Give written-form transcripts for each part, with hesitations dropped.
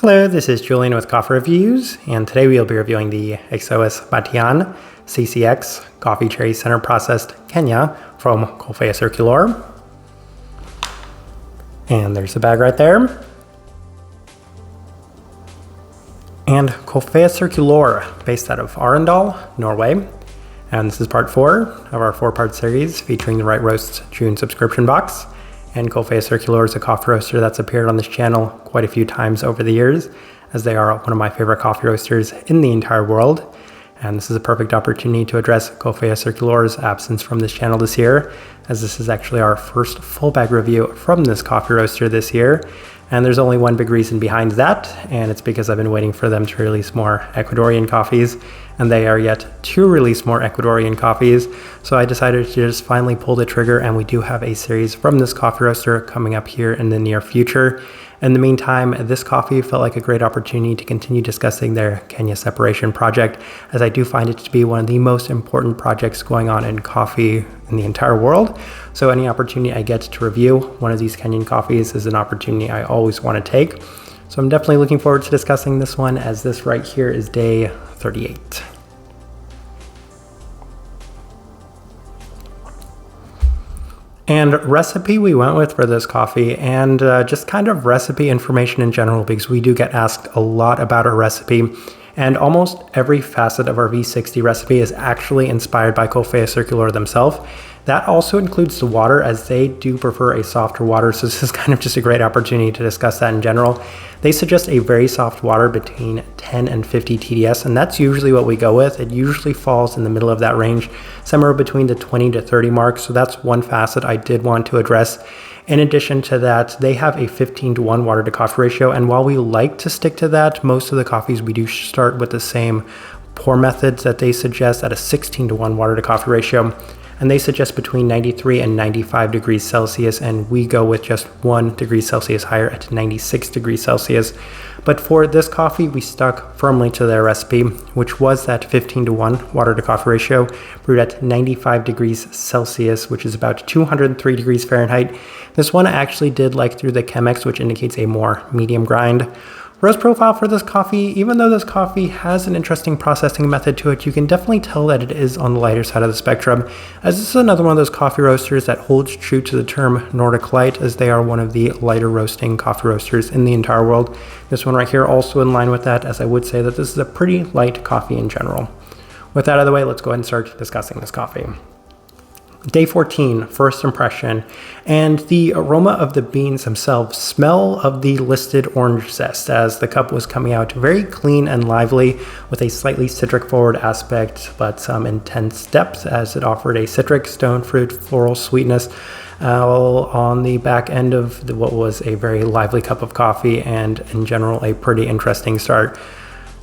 Hello, this is Julian with Coffee Reviews, and today we'll be reviewing the Exous Batian CCX Coffee Cherry Center Processed Kenya from Coffea Circulor. And there's the bag right there. And Coffea Circulor, based out of Arendal, Norway. And this is part 4 of our 4-part series featuring the Right Roasts June subscription box. And Coffea Circulor is a coffee roaster that's appeared on this channel quite a few times over the years, as they are one of my favorite coffee roasters in the entire world. And this is a perfect opportunity to address Coffea Circulor's absence from this channel this year, as this is actually our first full bag review from this coffee roaster this year. And there's only one big reason behind that, and it's because I've been waiting for them to release more Ecuadorian coffees, and they are yet to release more Ecuadorian coffees. So I decided to just finally pull the trigger, and we do have a series from this coffee roaster coming up here in the near future. In the meantime, this coffee felt like a great opportunity to continue discussing their Kenya separation project, as I do find it to be one of the most important projects going on in coffee in the entire world. So any opportunity I get to review one of these Kenyan coffees is an opportunity I always want to take. So I'm definitely looking forward to discussing this one, as this right here is day 38. And recipe we went with for this coffee, and just kind of recipe information in general, because we do get asked a lot about our recipe, and almost every facet of our V60 recipe is actually inspired by Coffea Circulor themselves. That also includes the water, as they do prefer a softer water, so this is kind of just a great opportunity to discuss that in general. They suggest a very soft water between 10 and 50 TDS, and that's usually what we go with. It usually falls in the middle of that range, somewhere between the 20 to 30 mark, so that's one facet I did want to address. In addition to that, they have a 15:1 water to coffee ratio, and while we like to stick to that, most of the coffees we do start with the same pour methods that they suggest at a 16:1 water to coffee ratio. And they suggest between 93 and 95 degrees Celsius, and we go with just 1 degree Celsius higher at 96 degrees Celsius. But for this coffee, we stuck firmly to their recipe, which was that 15:1 water to coffee ratio, brewed at 95 degrees Celsius, which is about 203 degrees Fahrenheit. This one I actually did like through the Chemex, which indicates a more medium grind. Roast profile for this coffee, even though this coffee has an interesting processing method to it, you can definitely tell that it is on the lighter side of the spectrum, as this is another one of those coffee roasters that holds true to the term Nordic Light, as they are one of the lighter roasting coffee roasters in the entire world. This one right here also in line with that, as I would say that this is a pretty light coffee in general. With that out of the way, let's go ahead and start discussing this coffee. Day 14, first impression, and the aroma of the beans themselves smell of the listed orange zest, as the cup was coming out very clean and lively with a slightly citric forward aspect, but some intense depth, as it offered a citric, stone fruit, floral sweetness on the back end of what was a very lively cup of coffee, and in general a pretty interesting start.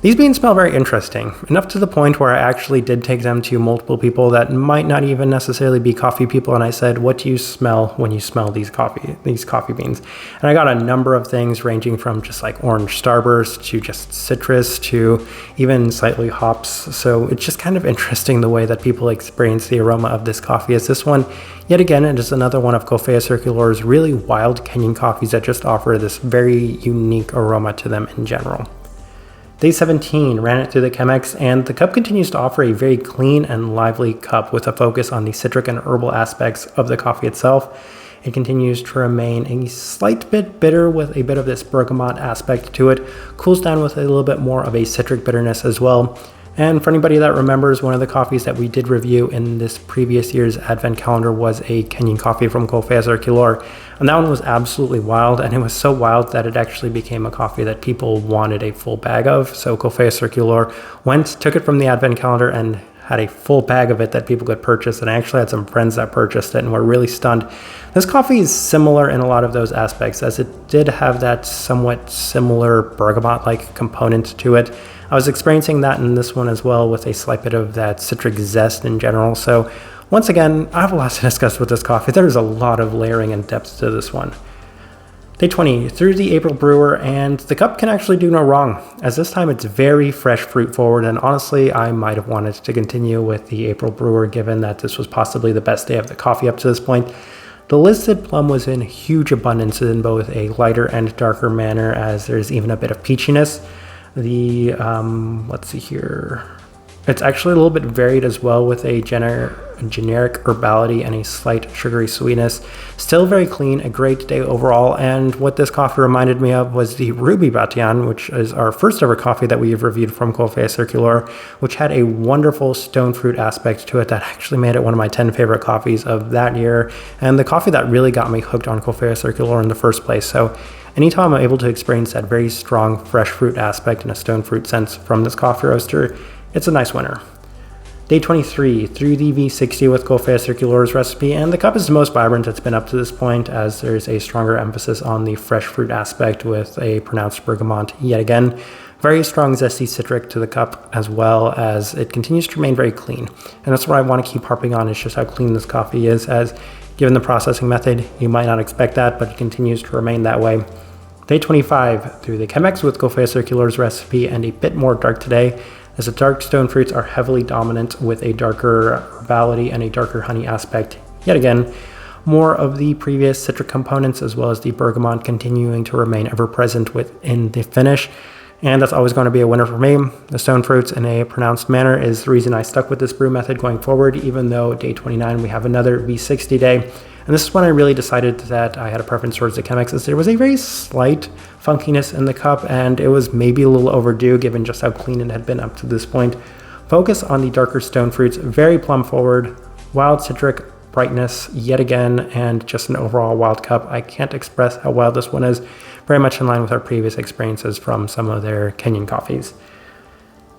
These beans smell very interesting, enough to the point where I actually did take them to multiple people that might not even necessarily be coffee people, and I said, what do you smell when you smell these coffee beans? And I got a number of things, ranging from just like orange starburst to just citrus to even slightly hops. So it's just kind of interesting the way that people experience the aroma of this coffee, as this one, yet again, it is another one of Coffea Circulor's really wild Kenyan coffees that just offer this very unique aroma to them in general. Day 17, ran it through the Chemex, and the cup continues to offer a very clean and lively cup with a focus on the citric and herbal aspects of the coffee itself. It continues to remain a slight bit bitter with a bit of this bergamot aspect to it, cools down with a little bit more of a citric bitterness as well. And for anybody that remembers, one of the coffees that we did review in this previous year's advent calendar was a Kenyan coffee from Coffea Circulor, and that one was absolutely wild, and it was so wild that it actually became a coffee that people wanted a full bag of. So Coffea Circulor took it from the advent calendar and had a full bag of it that people could purchase, and I actually had some friends that purchased it and were really stunned. This coffee is similar in a lot of those aspects, as it did have that somewhat similar bergamot-like component to it. I was experiencing that in this one as well, with a slight bit of that citric zest in general. So once again, I have a lot to discuss with this coffee. There's a lot of layering and depth to this one. Day 20, through the April brewer, and the cup can actually do no wrong, as this time it's very fresh fruit forward, and honestly I might have wanted to continue with the April brewer, given that this was possibly the best day of the coffee up to this point. The listed plum was in huge abundance in both a lighter and darker manner, as there's even a bit of peachiness. The, let's see here. It's actually a little bit varied as well, with a generic herbality and a slight sugary sweetness. Still very clean, a great day overall. And what this coffee reminded me of was the Ruby Batian, which is our first ever coffee that we have reviewed from Coffea Circulor, which had a wonderful stone fruit aspect to it that actually made it one of my 10 favorite coffees of that year, and the coffee that really got me hooked on Coffea Circulor in the first place. So anytime I'm able to experience that very strong fresh fruit aspect and a stone fruit sense from this coffee roaster, it's a nice winner. Day 23, through the V60 with Coffea Circulor's recipe, and the cup is the most vibrant it's been up to this point, as there's a stronger emphasis on the fresh fruit aspect with a pronounced bergamot yet again. Very strong zesty citric to the cup, as well as it continues to remain very clean. And that's what I want to keep harping on, is just how clean this coffee is, as given the processing method, you might not expect that, but it continues to remain that way. Day 25, through the Chemex with Coffea Circulor's recipe, and a bit more dark today, as the dark stone fruits are heavily dominant with a darker herbality and a darker honey aspect. Yet again, more of the previous citric components as well as the bergamot continuing to remain ever present within the finish. And that's always going to be a winner for me. The stone fruits in a pronounced manner is the reason I stuck with this brew method going forward, even though day 29 we have another V60 day. And this is when I really decided that I had a preference towards the Chemex, as there was a very slight funkiness in the cup, and it was maybe a little overdue given just how clean it had been up to this point. Focus on the darker stone fruits, very plum forward, wild citric brightness yet again, and just an overall wild cup. I can't express how wild this one is, very much in line with our previous experiences from some of their Kenyan coffees.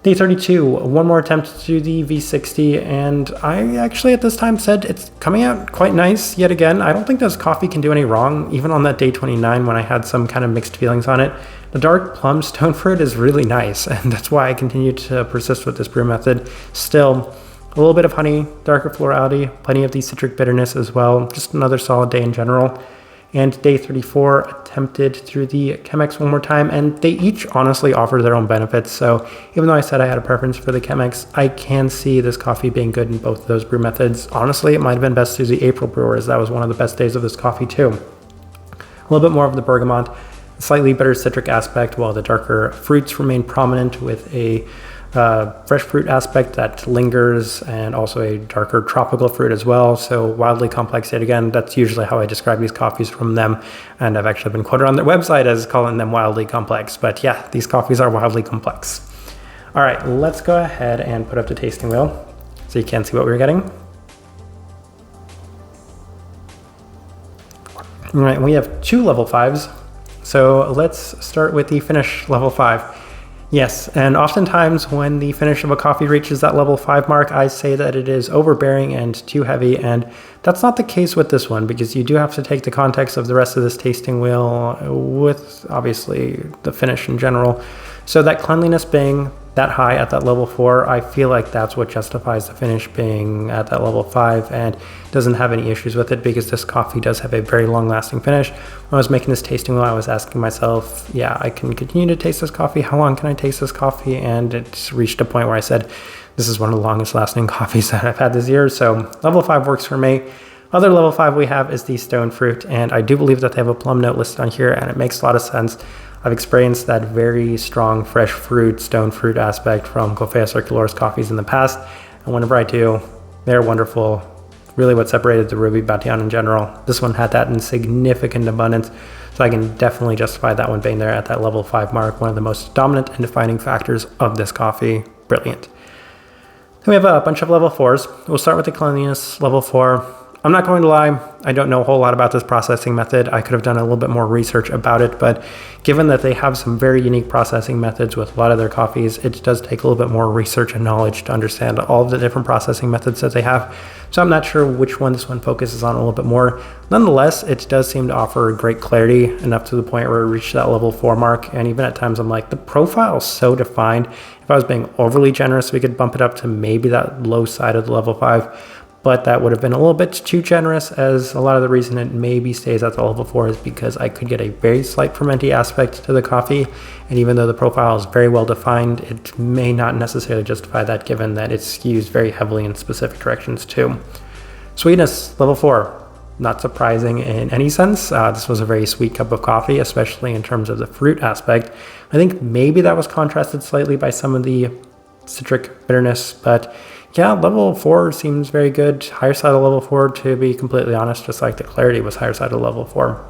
Day 32, one more attempt to do the V60, and I actually at this time said it's coming out quite nice yet again. I don't think this coffee can do any wrong, even on that day 29 when I had some kind of mixed feelings on it. The dark plum stone fruit is really nice, and that's why I continue to persist with this brew method. Still, a little bit of honey, darker florality, plenty of the citric bitterness as well. Just another solid day in general. And day 34, attempted through the Chemex one more time, and they each honestly offer their own benefits. So even though I said I had a preference for the Chemex, I can see this coffee being good in both of those brew methods. Honestly, it might have been best through the April brewers. That was one of the best days of this coffee too. A little bit more of the bergamot, slightly bitter citric aspect, while the darker fruits remain prominent with a fresh fruit aspect that lingers, and also a darker tropical fruit as well. So wildly complex yet again. That's usually how I describe these coffees from them, and I've actually been quoted on their website as calling them wildly complex. But yeah, these coffees are wildly complex. All right, let's go ahead and put up the tasting wheel so you can see what we're getting. All right, we have 2 level 5s. So let's start with the finish level 5. Yes, and oftentimes when the finish of a coffee reaches that level 5 mark, I say that it is overbearing and too heavy, and that's not the case with this one, because you do have to take the context of the rest of this tasting wheel with obviously the finish in general. So that cleanliness being that high at that level 4, I feel like that's what justifies the finish being at that level 5, and doesn't have any issues with it, because this coffee does have a very long lasting finish. When I was making this tasting wheel, I was asking myself, yeah, I can continue to taste this coffee. How long can I taste this coffee? And it's reached a point where I said, this is one of the longest lasting coffees that I've had this year. So level 5 works for me. Other level 5 we have is the stone fruit, and I do believe that they have a plum note listed on here, and it makes a lot of sense. I've experienced that very strong fresh fruit, stone fruit aspect from Coffea Circulor's coffees in the past, and whenever I do, they're wonderful. Really what separated the Ruby Batian in general. This one had that in significant abundance, so I can definitely justify that one being there at that level 5 mark, one of the most dominant and defining factors of this coffee. Brilliant. Then we have a bunch of level 4s. We'll start with the cleanliness, level 4. I'm not going to lie, I don't know a whole lot about this processing method. I could have done a little bit more research about it, but given that they have some very unique processing methods with a lot of their coffees, it does take a little bit more research and knowledge to understand all of the different processing methods that they have. So I'm not sure which one this one focuses on a little bit more. Nonetheless, it does seem to offer great clarity, enough to the point where it reached that level 4 mark. And even at times I'm like, the profile is so defined. If I was being overly generous, we could bump it up to maybe that low side of the level 5. But that would have been a little bit too generous, as a lot of the reason it maybe stays at the level 4 is because I could get a very slight fermenty aspect to the coffee. And even though the profile is very well defined, it may not necessarily justify that, given that it skews very heavily in specific directions too. Sweetness, level 4. not surprising in any sense. This was a very sweet cup of coffee, especially in terms of the fruit aspect. I think maybe that was contrasted slightly by some of the citric bitterness, but yeah, level 4 seems very good. Higher side of level 4, to be completely honest, just like the clarity was higher side of level 4.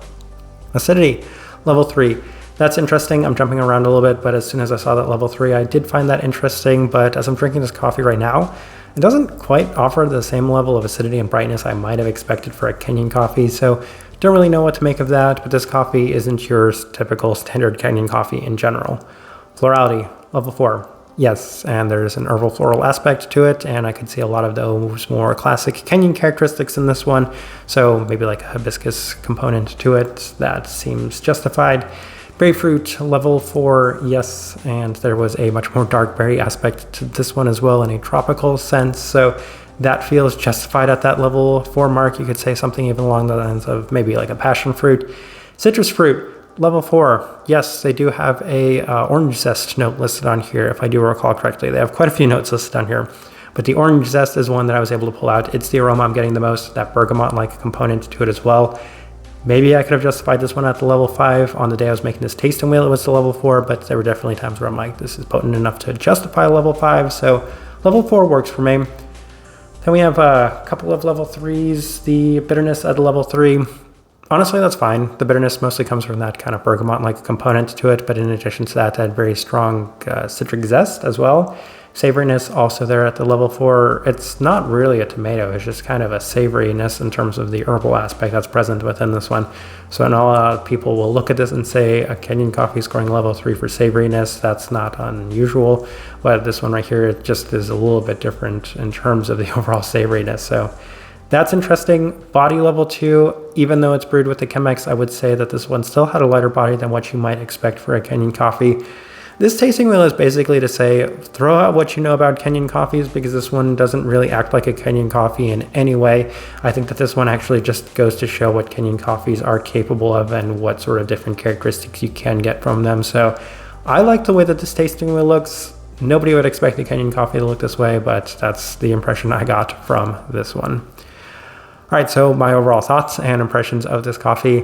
Acidity, level 3. That's interesting. I'm jumping around a little bit, but as soon as I saw that level 3, I did find that interesting. But as I'm drinking this coffee right now, it doesn't quite offer the same level of acidity and brightness I might have expected for a Kenyan coffee. So don't really know what to make of that, but this coffee isn't your typical standard Kenyan coffee in general. Florality, level 4. Yes, and there's an herbal floral aspect to it, and I could see a lot of those more classic Kenyan characteristics in this one. So maybe like a hibiscus component to it. That seems justified. Berry fruit, level 4, yes, and there was a much more dark berry aspect to this one as well in a tropical sense, so that feels justified at that level 4 mark. You could say something even along the lines of maybe like a passion fruit. Citrus fruit, level 4, yes, they do have a orange zest note listed on here, if I do recall correctly. They have quite a few notes listed on here, but the orange zest is one that I was able to pull out. It's the aroma I'm getting the most, that bergamot-like component to it as well. Maybe I could have justified this one at the level 5. On the day I was making this tasting wheel, it was the level 4, but there were definitely times where I'm like, this is potent enough to justify level 5, so level 4 works for me. Then we have a couple of level 3s, the bitterness at level 3. Honestly, that's fine. The bitterness mostly comes from that kind of bergamot-like component to it, but in addition to that, had very strong citric zest as well. Savoriness also there at the level 4. It's not really a tomato, it's just kind of a savoriness in terms of the herbal aspect that's present within this one. So I know a lot of people will look at this and say a Kenyan coffee scoring level 3 for savoriness. That's not unusual, but this one right here, it just is a little bit different in terms of the overall savoriness. So that's interesting. Body level 2, even though it's brewed with the Chemex, I would say that this one still had a lighter body than what you might expect for a Kenyan coffee. This tasting wheel is basically to say, throw out what you know about Kenyan coffees, because this one doesn't really act like a Kenyan coffee in any way. I think that this one actually just goes to show what Kenyan coffees are capable of and what sort of different characteristics you can get from them. So I like the way that this tasting wheel looks. Nobody would expect a Kenyan coffee to look this way, but that's the impression I got from this one. All right, so my overall thoughts and impressions of this coffee.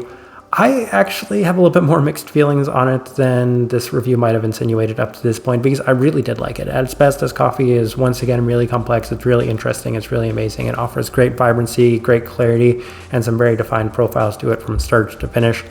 I actually have a little bit more mixed feelings on it than this review might have insinuated up to this point, because I really did like it. At its best, this coffee is once again really complex. It's really interesting. It's really amazing. It offers great vibrancy, great clarity, and some very defined profiles to it from start to finish.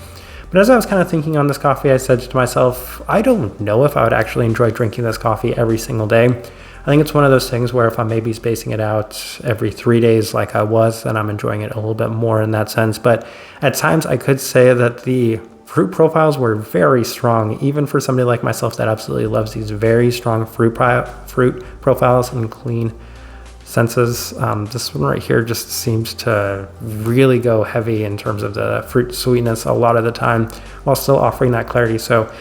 But as I was kind of thinking on this coffee, I said to myself, I don't know if I would actually enjoy drinking this coffee every single day. I think it's one of those things where if I'm maybe spacing it out every 3 days like I was, then I'm enjoying it a little bit more in that sense. But at times I could say that the fruit profiles were very strong, even for somebody like myself that absolutely loves these very strong fruit profiles and clean senses. This one right here just seems to really go heavy in terms of the fruit sweetness a lot of the time, while still offering that clarity. So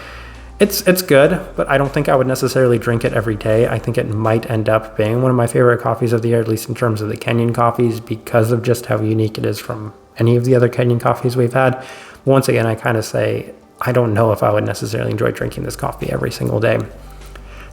it's good, but I don't think I would necessarily drink it every day. I think it might end up being one of my favorite coffees of the year, at least in terms of the Kenyan coffees, because of just how unique it is from any of the other Kenyan coffees we've had. Once again, I kind of say, I don't know if I would necessarily enjoy drinking this coffee every single day.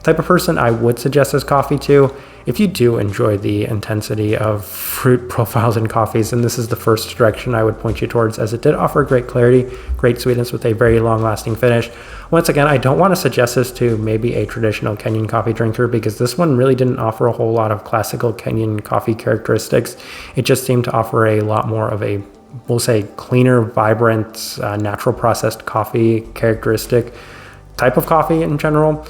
Type of person I would suggest this coffee to, if you do enjoy the intensity of fruit profiles in coffees, and this is the first direction I would point you towards, as it did offer great clarity, great sweetness with a very long-lasting finish. Once again, I don't want to suggest this to maybe a traditional Kenyan coffee drinker, because this one really didn't offer a whole lot of classical Kenyan coffee characteristics. It just seemed to offer a lot more of a, we'll say, cleaner, vibrant, natural processed coffee characteristic type of coffee in general.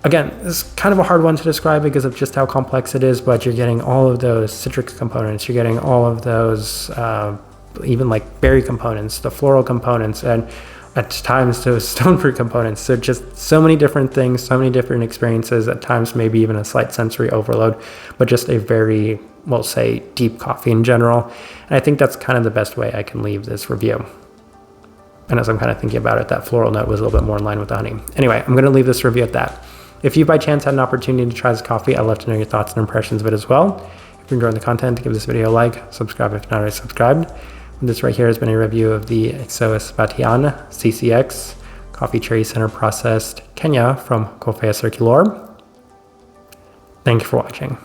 Again, it's kind of a hard one to describe because of just how complex it is, but you're getting all of those citric components, you're getting all of those even like berry components, the floral components, and at times those stone fruit components. So just so many different things, so many different experiences, at times maybe even a slight sensory overload, but just a very, we'll say, deep coffee in general. And I think that's kind of the best way I can leave this review. And as I'm kind of thinking about it, that floral note was a little bit more in line with the honey. Anyway, I'm going to leave this review at that. If you by chance had an opportunity to try this coffee, I'd love to know your thoughts and impressions of it as well. If you're enjoying the content, give this video a like, subscribe if you're not already subscribed. And this right here has been a review of the Exous Batian CCX Coffee Cherry Center Processed Kenya from Coffea Circulor. Thank you for watching.